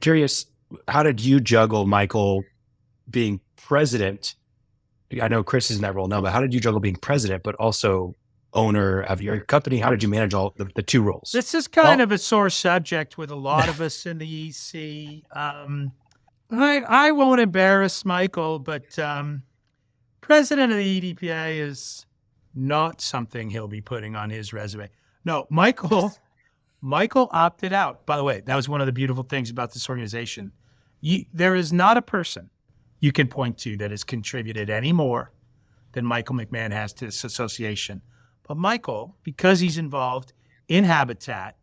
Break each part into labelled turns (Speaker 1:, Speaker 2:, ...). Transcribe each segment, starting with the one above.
Speaker 1: Curious, how did you juggle, Michael, being president? I know Chris is in that role now, but how did you juggle being president, but also owner of your company? How did you manage all the two roles?
Speaker 2: This is kind
Speaker 3: Well,
Speaker 2: of a sore subject with a lot of us in the EC. I won't embarrass Michael, but president of the EDPA is not something he'll be putting on his resume. No, Michael opted out. By the way, that was one of the beautiful things about this organization. There is not a person you can point to that has contributed any more than Michael McMahon has to this association. But Michael, because he's involved in Habitat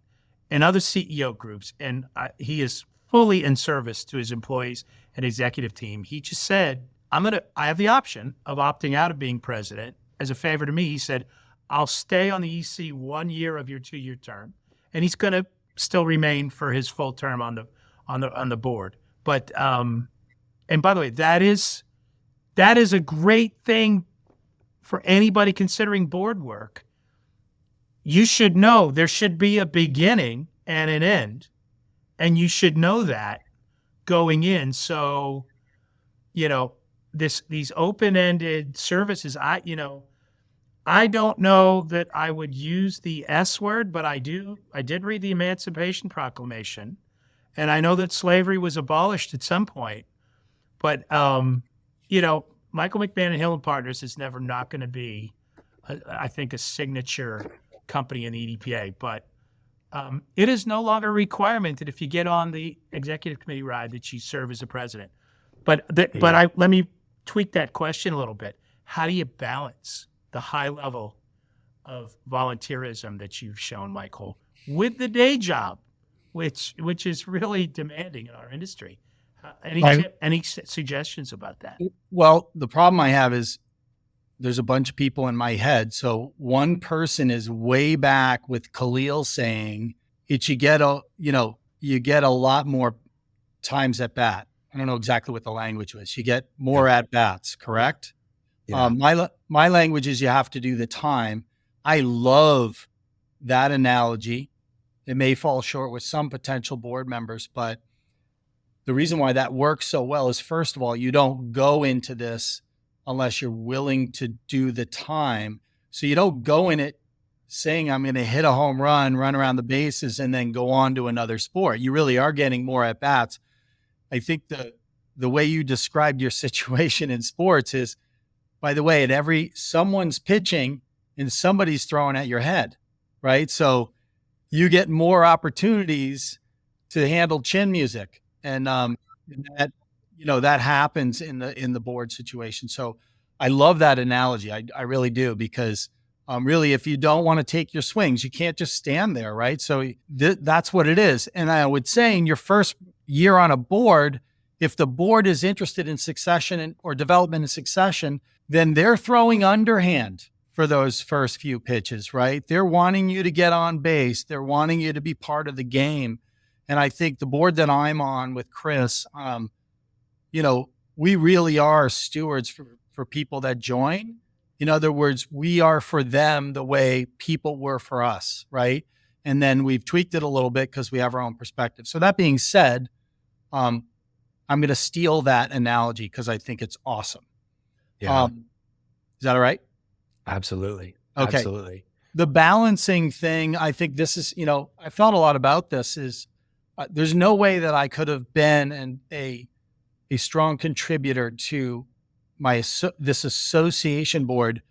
Speaker 2: and other CEO groups, and he is fully in service to his employees and executive team, he just said, I have the option of opting out of being president. As a favor to me, he said, I'll stay on the EC 1 year of your 2-year term. And he's going to still remain for his full term on the board. But and by the way, that is a great thing for anybody considering board work. You should know there should be a beginning and an end, and you should know that going in. So, these open-ended services, I don't know that I would use the S word, but I did read the Emancipation Proclamation, and I know that slavery was abolished at some point. But, Michael McMahon and Hill and Partners is never not going to be, I think, a signature company in the EDPA. But it is no longer a requirement that if you get on the executive committee ride that you serve as a president. But let me tweak that question a little bit. How do you balance the high level of volunteerism that you've shown, Michael, with the day job, which is really demanding in our industry? Any suggestions about that?
Speaker 3: well, the problem I have is there's a bunch of people in my head. So one person is way back with Khalil saying you get a lot more times at bat. I don't know exactly what the language was. You get more at bats, correct?
Speaker 1: Yeah.
Speaker 3: My language is you have to do the time. I love that analogy. It may fall short with some potential board members, but the reason why that works so well is, first of all, you don't go into this unless you're willing to do the time. So you don't go in it saying, I'm going to hit a home run around the bases, and then go on to another sport. You really are getting more at bats. I think the way you described your situation in sports is, by the way, someone's pitching and somebody's throwing at your head, right? So you get more opportunities to handle chin music. And that happens in the board situation. So I love that analogy. I really do, because really, if you don't want to take your swings, you can't just stand there, right? So that's what it is. And I would say in your first year on a board, if the board is interested in succession or development in succession, then they're throwing underhand for those first few pitches, right? They're wanting you to get on base. They're wanting you to be part of the game. And I think the board that I'm on with Chris, we really are stewards for people that join. In other words, we are for them the way people were for us, right? And then we've tweaked it a little bit because we have our own perspective. So that being said, I'm going to steal that analogy because I think it's awesome.
Speaker 1: Yeah.
Speaker 3: Is that all right?
Speaker 1: Absolutely.
Speaker 3: Okay.
Speaker 1: Absolutely.
Speaker 3: The balancing thing, I think this is, I thought a lot about this, is there's no way that I could have been a strong contributor to this association board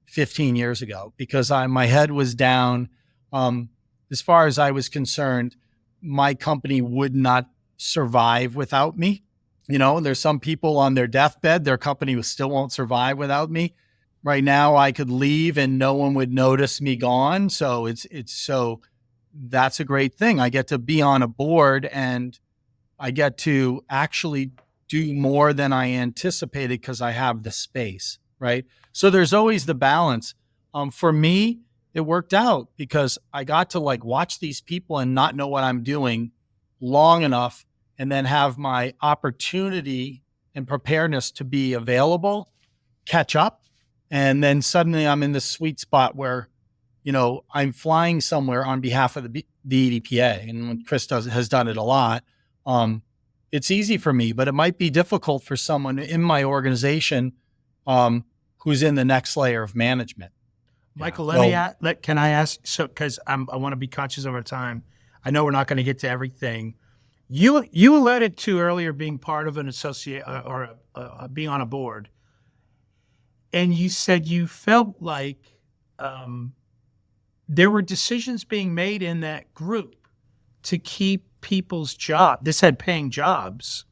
Speaker 3: 15 years ago, because my head was down. As far as I was concerned, my company would not survive without me. There's some people on their deathbed, their company still won't survive without me. Right now, I could leave and no one would notice me gone. So that's a great thing. I get to be on a board and I get to actually do more than I anticipated because I have the space, right? So there's always the balance. For me, it worked out because I got to watch these people and not know what I'm doing long enough, and then have my opportunity and preparedness to be available catch up. And then suddenly I'm in this sweet spot where, I'm flying somewhere on behalf of the EDPA. And Chris has done it a lot. It's easy for me, but it might be difficult for someone in my organization who's in the next layer of management.
Speaker 2: Michael,
Speaker 3: So,
Speaker 2: can I ask? So, because I want to be conscious of our time. I know we're not going to get to everything. You alluded to earlier being part of an associate or being on a board, and you said you felt like there were decisions being made in that group to keep people's job. This had paying jobs,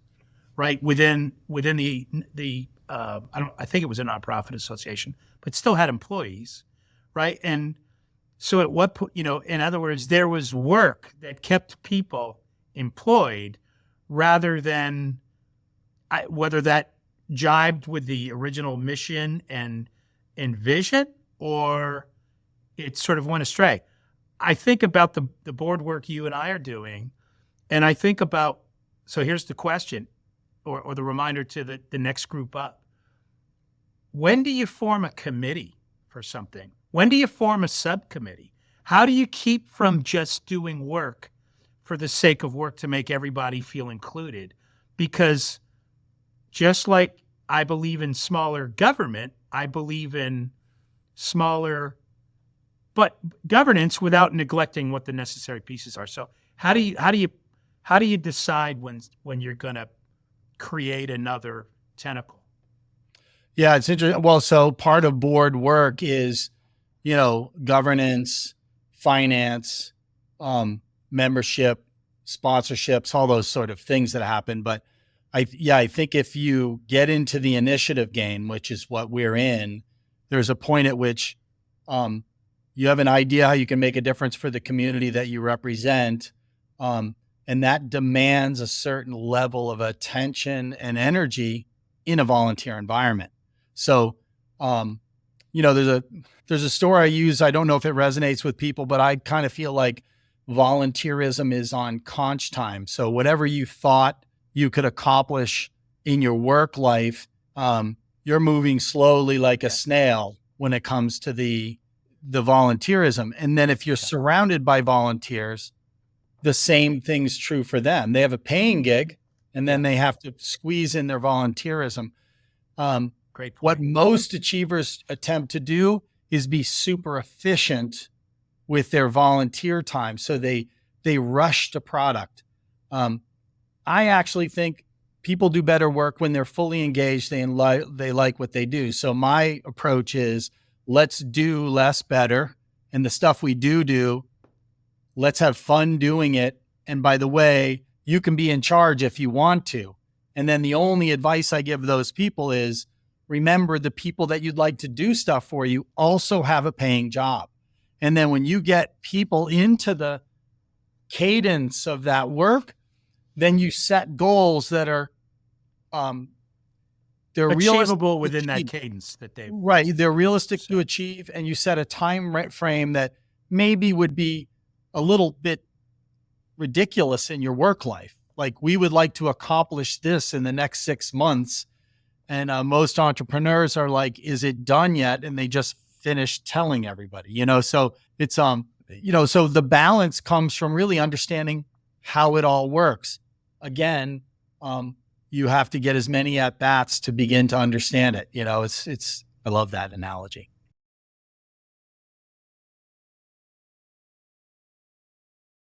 Speaker 2: right, within the I think it was a nonprofit association, but still had employees, right? And so at what point, in other words, there was work that kept people employed rather than whether that jibed with the original mission and vision, or it sort of went astray. I think about the board work you and I are doing, and I think about, so here's the question or the reminder to the next group up. When do you form a committee for something? When do you form a subcommittee? How do you keep from just doing work for the sake of work to make everybody feel included? Because just like I believe in smaller government, I believe in smaller but governance without neglecting what the necessary pieces are. So how do you decide when you're going to create another tentacle?
Speaker 3: yeah, it's interesting. Well, so part of board work is, governance, finance, membership, sponsorships, all those sort of things that happen. But I think if you get into the initiative game, which is what we're in, there's a point at which you have an idea how you can make a difference for the community that you represent. And that demands a certain level of attention and energy in a volunteer environment. So, there's a story I use. I don't know if it resonates with people, but I kind of feel like volunteerism is on conch time. So whatever you thought you could accomplish in your work life, you're moving slowly like a snail when it comes to the volunteerism. And then if you're surrounded by volunteers, the same thing's true for them. They have a paying gig, and then they have to squeeze in their volunteerism.
Speaker 2: Great point.
Speaker 3: What most achievers attempt to do is be super efficient with their volunteer time. So they rush to product. I actually think people do better work when they're fully engaged. They like what they do. So my approach is, let's do less better. And the stuff we do, let's have fun doing it. And by the way, you can be in charge if you want to. And then the only advice I give those people is, remember, the people that you'd like to do stuff for you also have a paying job. And then when you get people into the cadence of that work, then you set goals that are they're
Speaker 2: achievable within that cadence that they
Speaker 3: right. They're realistic to achieve, and you set a time frame that maybe would be a little bit ridiculous in your work life. Like, we would like to accomplish this in the next 6 months. And most entrepreneurs are like, is it done yet? And they just finished telling everybody, so it's, so the balance comes from really understanding how it all works. Again, you have to get as many at bats to begin to understand it. I love that analogy.